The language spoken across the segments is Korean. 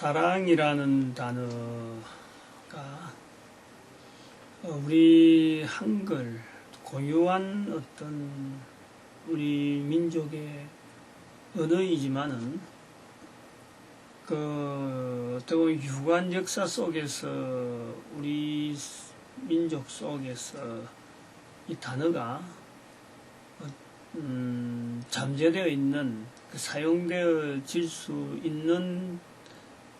사랑이라는 단어가 우리 한글 고유한 어떤 우리 민족의 언어이지만은 어떤 유관 역사 속에서 우리 민족 속에서 이 단어가 잠재되어 있는 사용되어질 수 있는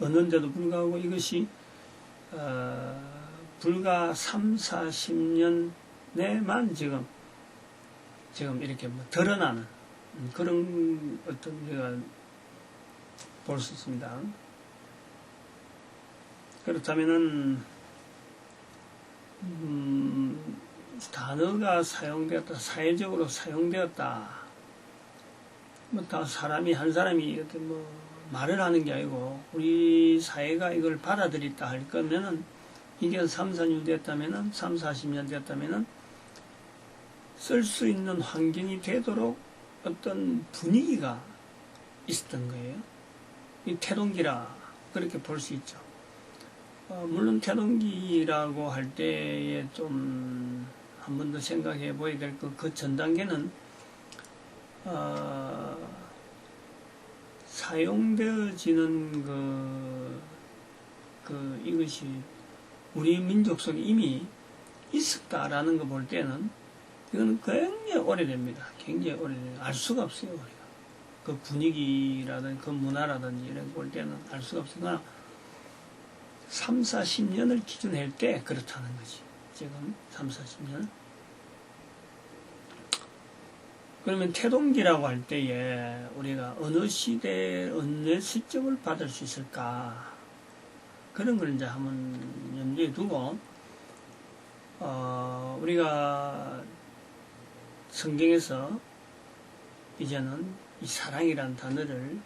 언어인데도 불구하고 이것이 불과 3, 40년 내만 지금 이렇게 드러나는 그런 어떤 우리가 볼 수 있습니다. 그렇다면은 단어가 사용되었다, 사회적으로 사용되었다. 다 사람이 한 사람이 이렇게 말을 하는 게 아니고 우리 사회가 이걸 받아들였다 할 거면은 이게 3, 4년 됐다면은 3, 40년 됐다면은 쓸 수 있는 환경이 되도록 어떤 분위기가 있었던 거예요. 이 태동기라 그렇게 볼 수 있죠. 물론 태동기라고 할 때에 좀 한 번 더 생각해 보아야 될 그 전 단계는 사용되어지는 이것이 우리 민족 속에 이미 있었다라는 거 볼 때는 이거는 굉장히 오래됩니다. 굉장히 오래돼요. 알 수가 없어요, 우리가. 그 분위기라든지 그 문화라든지 이런 거 볼 때는 알 수가 없으나 3, 40년을 기준할 때 그렇다는 거지. 지금 3, 40년. 그러면 태동기라고 할 때에 우리가 어느 시대에 어느 시점을 받을 수 있을까? 그런 걸 이제 한번 염두에 두고 우리가 성경에서 이제는 이 사랑이라는 단어를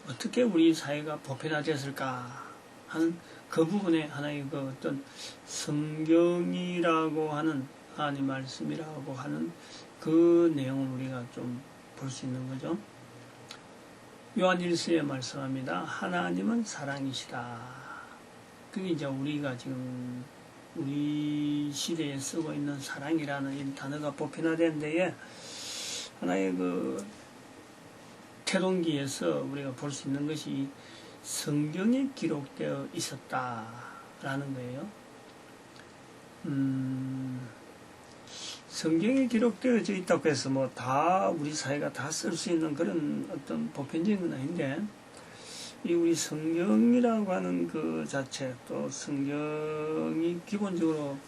어떻게 우리 사회가 보편화되었을까 하는 그 부분에 하나의 그 어떤 성경이라고 하는 하나님 말씀이라고 하는 그 내용을 우리가 좀 볼 수 있는 거죠. 요한 1서에 말씀합니다. 하나님은 사랑이시다. 그게 이제 우리가 지금 우리 시대에 쓰고 있는 사랑이라는 이 단어가 보편화된 데에 하나의 그 태동기에서 우리가 볼 수 있는 것이 성경에 기록되어 있었다라는 거예요. 성경에 기록되어져 있다고 해서 다 우리 사회가 다 쓸 수 있는 그런 어떤 보편적인 건 아닌데 이 우리 성경이라고 하는 그 자체 또 성경이 기본적으로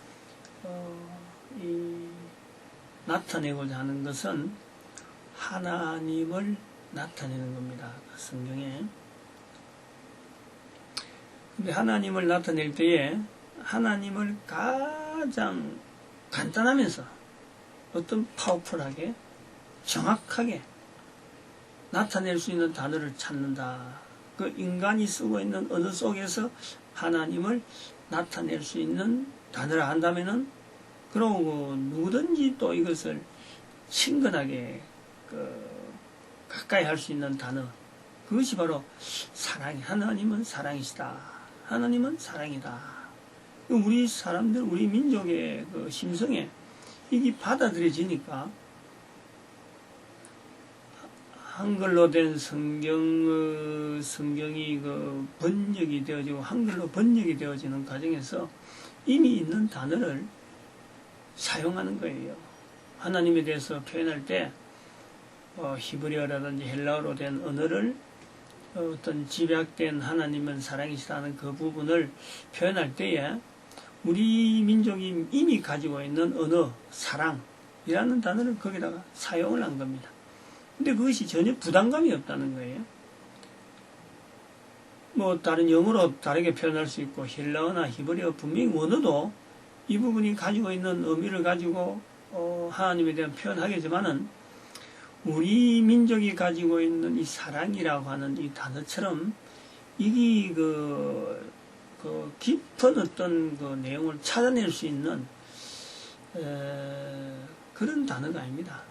나타내고자 하는 것은 하나님을 나타내는 겁니다. 성경에. 근데 하나님을 나타낼 때에 하나님을 가장 간단하면서 어떤 파워풀하게 정확하게 나타낼 수 있는 단어를 찾는다. 그 인간이 쓰고 있는 언어 속에서 하나님을 나타낼 수 있는 단어를 한다면은 그러고 누구든지 또 이것을 친근하게 가까이 할 수 있는 단어. 그것이 바로 사랑이. 하나님은 사랑이시다. 하나님은 사랑이다. 우리 사람들, 우리 민족의 그 심성에 이게 받아들여지니까 한글로 된 성경이 번역이 되어지고 한글로 번역이 되어지는 과정에서 이미 있는 단어를 사용하는 거예요. 하나님에 대해서 표현할 때 히브리어라든지 헬라어로 된 언어를 어떤 집약된 하나님은 사랑이시다는 그 부분을 표현할 때에 우리 민족이 이미 가지고 있는 언어, 사랑이라는 단어를 거기다가 사용을 한 겁니다. 근데 그것이 전혀 부담감이 없다는 거예요. 다른 영어로 다르게 표현할 수 있고 헬라어나 히브리어 분명히 원어도 이 부분이 가지고 있는 의미를 가지고 하나님에 대한 표현하겠지만은 우리 민족이 가지고 있는 이 사랑이라고 하는 이 단어처럼 이게 깊은 어떤 그 내용을 찾아낼 수 있는 그런 단어가 아닙니다.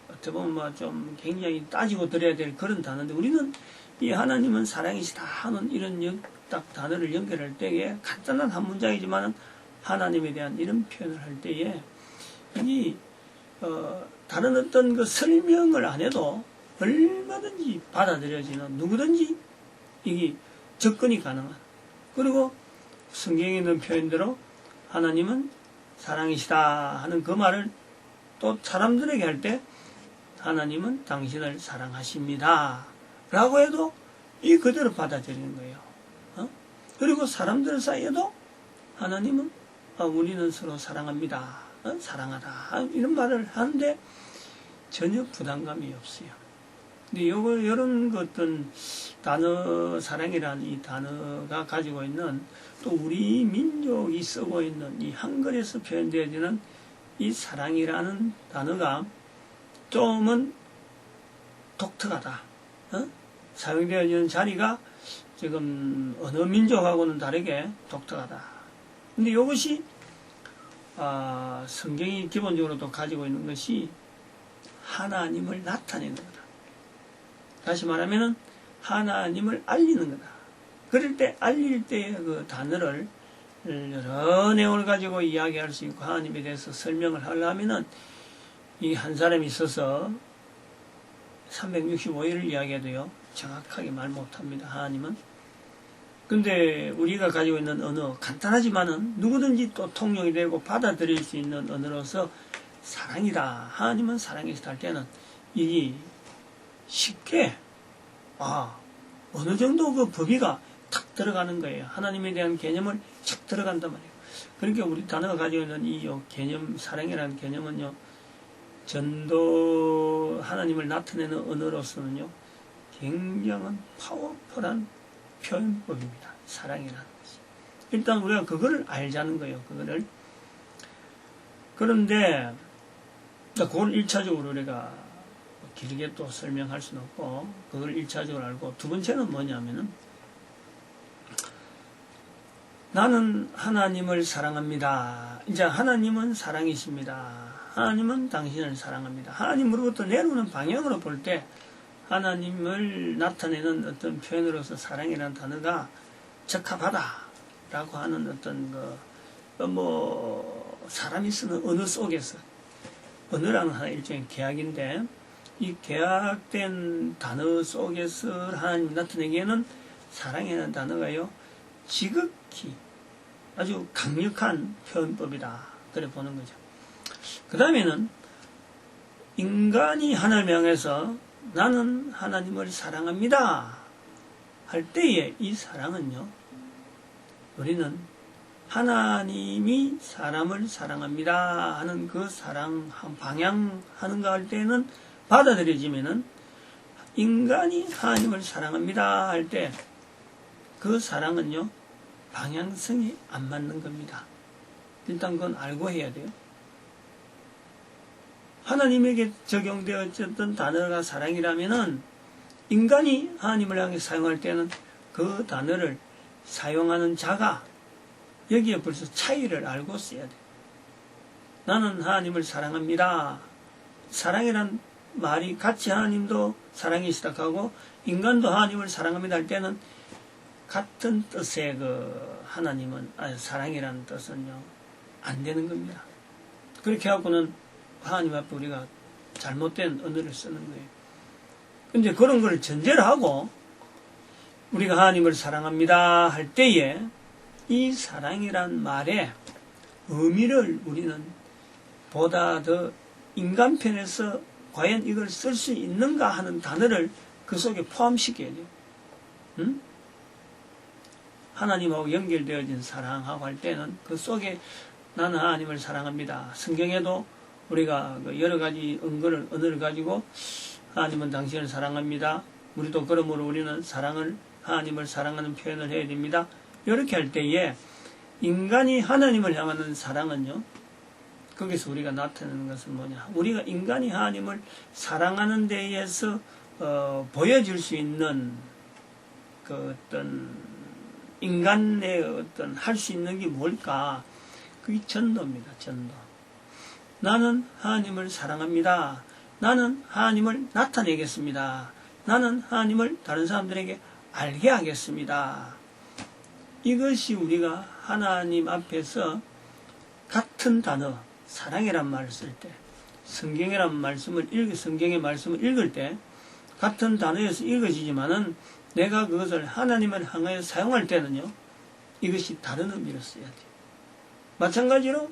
어떻게 보면 좀 굉장히 따지고 들어야 될 그런 단어인데 우리는 이 하나님은 사랑이시다 하는 이런 딱 단어를 연결할 때에 간단한 한 문장이지만 하나님에 대한 이런 표현을 할 때에 이 다른 어떤 그 설명을 안 해도 얼마든지 받아들여지는 누구든지 이게 접근이 가능한, 그리고 성경에 있는 표현대로 하나님은 사랑이시다 하는 그 말을 또 사람들에게 할 때 하나님은 당신을 사랑하십니다 라고 해도 이 그대로 받아들이는 거예요. 그리고 사람들 사이에도 하나님은 우리는 서로 사랑합니다, 사랑하다 이런 말을 하는데 전혀 부담감이 없어요. 근데 이런 어떤 단어, 사랑이라는 이 단어가 가지고 있는, 또 우리 민족이 쓰고 있는 이 한글에서 표현되어지는 이 사랑이라는 단어가 좀은 독특하다. 사용되어지는 자리가 지금 어느 민족하고는 다르게 독특하다. 근데 이것이 성경이 기본적으로 또 가지고 있는 것이 하나님을 나타내는 거다. 다시 말하면 하나님을 알리는 거다. 그럴 때 알릴 때의 그 단어를 여러 내용을 가지고 이야기할 수 있고 하나님에 대해서 설명을 하려면은 이 한 사람이 있어서 365일을 이야기해도요 정확하게 말 못합니다. 하나님은. 근데 우리가 가지고 있는 언어 간단하지만은 누구든지 또 통용이 되고 받아들일 수 있는 언어로서 사랑이다, 하나님은 사랑이시다 할 때는 이게 쉽게 어느 정도 그 범위가 탁 들어가는 거예요. 하나님에 대한 개념을 착 들어간단 말이에요. 그러니까 우리 단어가 가지고 있는 이 개념, 사랑이라는 개념은요, 전도 하나님을 나타내는 언어로서는요 굉장한 파워풀한 표현법입니다. 사랑이라는 것이. 일단 우리가 그거를 알자는 거예요. 그거를. 그런데 그걸 1차적으로 우리가 길게 또 설명할 수는 없고 그걸 1차적으로 알고, 두 번째는 뭐냐면은 나는 하나님을 사랑합니다. 이제 하나님은 사랑이십니다. 하나님은 당신을 사랑합니다. 하나님으로부터 내려오는 방향으로 볼 때 하나님을 나타내는 어떤 표현으로서 사랑이라는 단어가 적합하다라고 하는 어떤 사람이 쓰는 언어 속에서, 언어라는 하나 일종의 계약인데 이 계약된 단어 속에서 하나님 나타내기에는 사랑이라는 단어가요 지극히 아주 강력한 표현법이다, 그래 보는 거죠. 그 다음에는 인간이 하나님을 향해서 나는 하나님을 사랑합니다 할 때에 이 사랑은요, 우리는 하나님이 사람을 사랑합니다 하는 그 사랑 방향하는가 할 때는 받아들여지면은, 인간이 하나님을 사랑합니다 할 때 그 사랑은요 방향성이 안 맞는 겁니다. 일단 그건 알고 해야 돼요. 하나님에게 적용되어졌던 단어가 사랑이라면은 인간이 하나님을 향해 사용할 때는 그 단어를 사용하는 자가 여기에 벌써 차이를 알고 써야 돼. 나는 하나님을 사랑합니다. 사랑이란 말이 같이 하나님도 사랑이시다 하고 인간도 하나님을 사랑합니다 할 때는 같은 뜻의 하나님은 사랑이라는 뜻은요 안 되는 겁니다. 그렇게 하고는 하나님 앞에 우리가 잘못된 언어를 쓰는 거예요. 근데 그런 걸 전제를 하고 우리가 하나님을 사랑합니다 할 때에 이 사랑이란 말의 의미를 우리는 보다 더 인간편에서 과연 이걸 쓸 수 있는가 하는 단어를 그 속에 포함시켜야 돼요. 응? 하나님하고 연결되어진 사랑하고 할 때는 그 속에 나는 하나님을 사랑합니다. 성경에도 우리가 여러 가지 언어를 가지고 하나님은 당신을 사랑합니다. 우리도 그러므로 우리는 하나님을 사랑하는 표현을 해야 됩니다. 이렇게 할 때에 인간이 하나님을 향하는 사랑은요, 거기서 우리가 나타내는 것은 뭐냐? 우리가 인간이 하나님을 사랑하는 데에서 보여줄 수 있는 그 어떤 인간의 어떤 할 수 있는 게 뭘까? 그게 전도입니다. 전도. 나는 하나님을 사랑합니다. 나는 하나님을 나타내겠습니다. 나는 하나님을 다른 사람들에게 알게 하겠습니다. 이것이 우리가 하나님 앞에서 같은 단어, 사랑이란 말을 쓸 때, 성경의 말씀을 읽을 때, 같은 단어에서 읽어지지만은 내가 그것을 하나님을 향하여 사용할 때는요, 이것이 다른 의미로 써야 돼요. 마찬가지로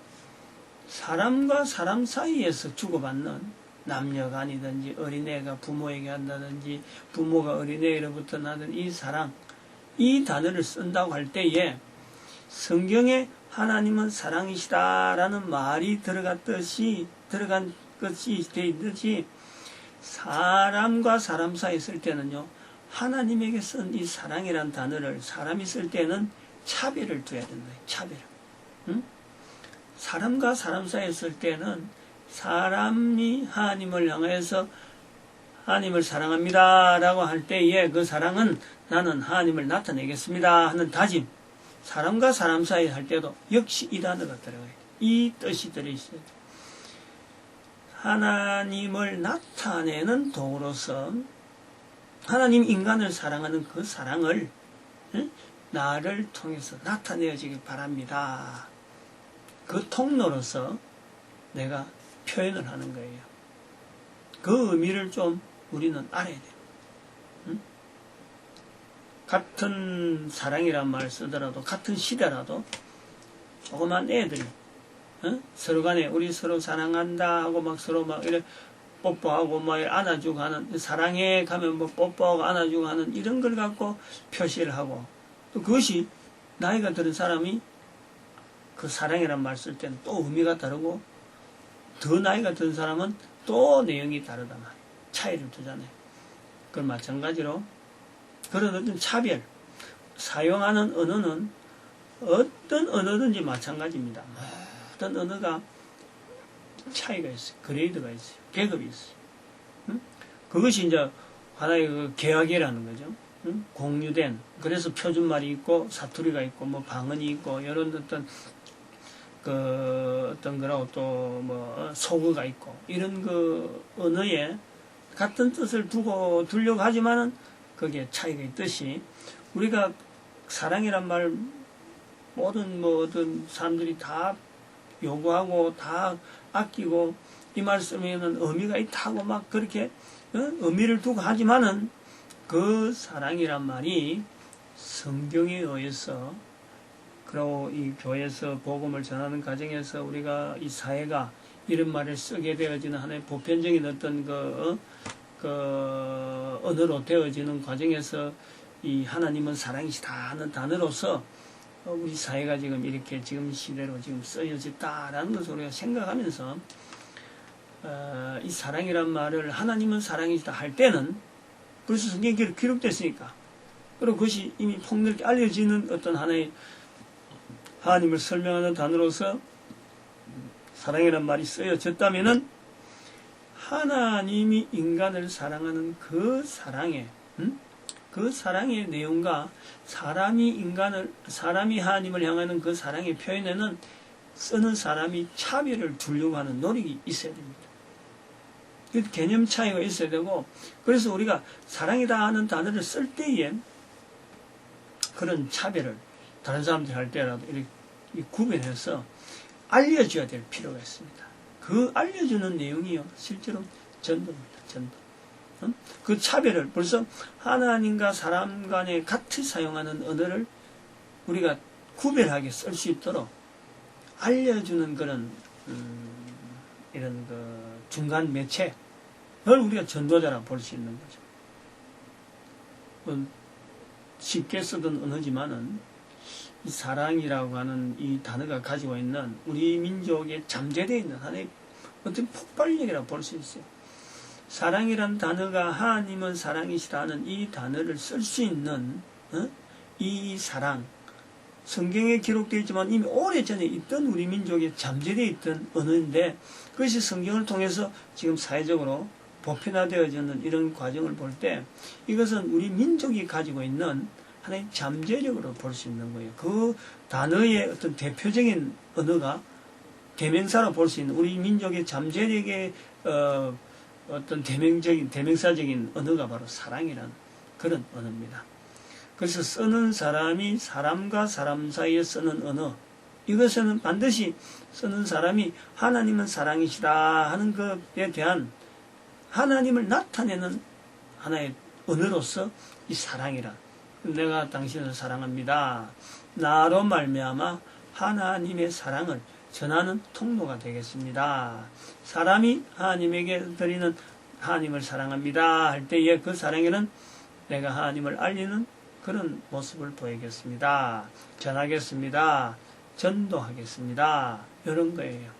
사람과 사람 사이에서 주고받는 남녀간이든지 어린애가 부모에게 한다든지 부모가 어린애로부터 나는 이 사랑, 이 단어를 쓴다고 할 때에 성경에 하나님은 사랑이시다라는 말이 들어간 것이 되어 있듯이 사람과 사람 사이에 쓸 때는요, 하나님에게 쓴 이 사랑이란 단어를 사람이 쓸 때는 차별을 둬야 된다. 차별. 응? 사람과 사람 사이에 쓸 때는 사람이 하나님을 향해서 하나님을 사랑합니다 라고 할 때에 그 사랑은 나는 하나님을 나타내겠습니다 하는 다짐. 사람과 사람 사이에 할 때도 역시 이 단어가 들어가야 돼. 이 뜻이 들어있어야 돼. 하나님을 나타내는 도구로서 하나님 인간을 사랑하는 그 사랑을 나를 통해서 나타내어지길 바랍니다. 그 통로로서 내가 표현을 하는 거예요. 그 의미를 좀 우리는 알아야 돼요. 같은 사랑이란 말을 쓰더라도 같은 시대라도 조그만 애들이 서로 간에 우리 서로 사랑한다 하고 막 서로 막 이래 뽀뽀하고 막 안아주고 하는, 사랑해 가면 뭐 뽀뽀하고 안아주고 하는 이런 걸 갖고 표시를 하고, 또 그것이 나이가 들은 사람이 그 사랑이란 말 쓸 때는 또 의미가 다르고, 더 나이가 든 사람은 또 내용이 다르단 말이에요. 차이를 두잖아요. 그건 마찬가지로 그런 어떤 차별, 사용하는 언어는 어떤 언어든지 마찬가지입니다. 어떤 언어가 차이가 있어요. 그레이드가 있어요. 계급이 있어요. 그것이 이제 하나의 그 계약이라는 거죠. 공유된, 그래서 표준말이 있고 사투리가 있고 뭐 방언이 있고 이런 어떤 거라고 또 뭐 소거가 있고 이런 그 언어에 같은 뜻을 두려고 하지만은 거기에 차이가 있듯이 우리가 사랑이란 말 모든 어떤 사람들이 다 요구하고 다 아끼고 이 말씀에는 의미가 있다고 막 그렇게 의미를 두고 하지만은 그 사랑이란 말이 성경에 의해서, 그리고 이 교회에서 복음을 전하는 과정에서 우리가 이 사회가 이런 말을 쓰게 되어지는 하나의 보편적인 어떤 그 언어로 되어지는 과정에서 이 하나님은 사랑이시다 하는 단어로서 우리 사회가 지금 이렇게 지금 시대로 지금 쓰여졌다라는 것을 우리가 생각하면서 이 사랑이란 말을 하나님은 사랑이시다 할 때는 벌써 성경에 기록됐으니까, 그리고 그것이 이미 폭넓게 알려지는 어떤 하나의 하나님을 설명하는 단어로서 사랑이란 말이 쓰여졌다면은 하나님이 인간을 사랑하는 그 사랑의 그 사랑의 내용과 사람이 하나님을 향하는 그 사랑의 표현에는 쓰는 사람이 차별을 두려고 하는 노력이 있어야 됩니다. 개념 차이가 있어야 되고, 그래서 우리가 사랑이다 하는 단어를 쓸 때에 그런 차별을 다른 사람들이 할 때라도 이렇게 구별해서 알려줘야 될 필요가 있습니다. 그 알려주는 내용이요, 실제로 전도입니다. 전도. 그 차별을 벌써 하나님과 사람 간에 같이 사용하는 언어를 우리가 구별하게 쓸 수 있도록 알려주는 그런 이런 그 중간 매체를 우리가 전도자라고 볼 수 있는 거죠. 쉽게 쓰던 언어지만은 이 사랑이라고 하는 이 단어가 가지고 있는 우리 민족에 잠재되어 있는 하나의 어떤 폭발력이라고 볼 수 있어요. 사랑이란 단어가 하나님은 사랑이시다는 이 단어를 쓸 수 있는 이 사랑, 성경에 기록되어 있지만 이미 오래전에 있던 우리 민족에 잠재되어 있던 언어인데, 그것이 성경을 통해서 지금 사회적으로 보편화되어지는 이런 과정을 볼 때 이것은 우리 민족이 가지고 있는 하나의 잠재력으로 볼 수 있는 거예요. 그 단어의 어떤 대표적인 언어가 대명사로 볼 수 있는 우리 민족의 잠재력의 어떤 대명사적인 언어가 바로 사랑이라는 그런 언어입니다. 그래서 쓰는 사람이 사람과 사람 사이에 쓰는 언어, 이것에는 반드시 쓰는 사람이 하나님은 사랑이시다 하는 것에 대한 하나님을 나타내는 하나의 언어로서 이 사랑이라, 내가 당신을 사랑합니다, 나로 말미암아 하나님의 사랑을 전하는 통로가 되겠습니다. 사람이 하나님에게 드리는 하나님을 사랑합니다 할 때에 그 사랑에는 내가 하나님을 알리는 그런 모습을 보이겠습니다. 전하겠습니다. 전도하겠습니다. 이런 거예요.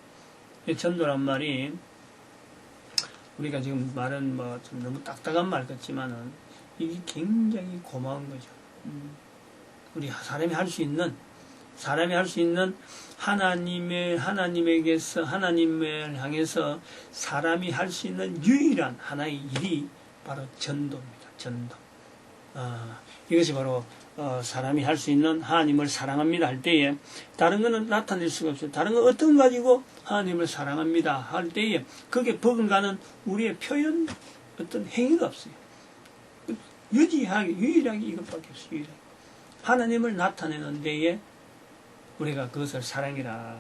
이 전도란 말이 우리가 지금 말은 뭐 좀 너무 딱딱한 말 같지만은 이게 굉장히 고마운 거죠. 우리 사람이 할 수 있는 하나님에게서 하나님을 향해서 사람이 할 수 있는 유일한 하나의 일이 바로 전도입니다. 전도. 이것이 바로 사람이 할 수 있는 하나님을 사랑합니다 할 때에 다른 것은 나타낼 수가 없어요. 다른 거 어떤 거 가지고 하나님을 사랑합니다 할 때에 그게 버금가는 우리의 표현 어떤 행위가 없어요. 유일하게 이것밖에 없어요. 유일하게. 하나님을 나타내는 데에 우리가 그것을 사랑이라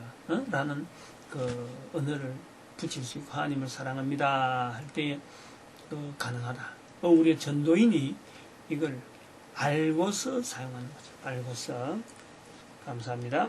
라는 그 언어를 붙일 수 있고 하나님을 사랑합니다 할 때에 가능하다. 우리의 전도인이 이걸 알고서 사용하는 거죠. 알고서. 감사합니다.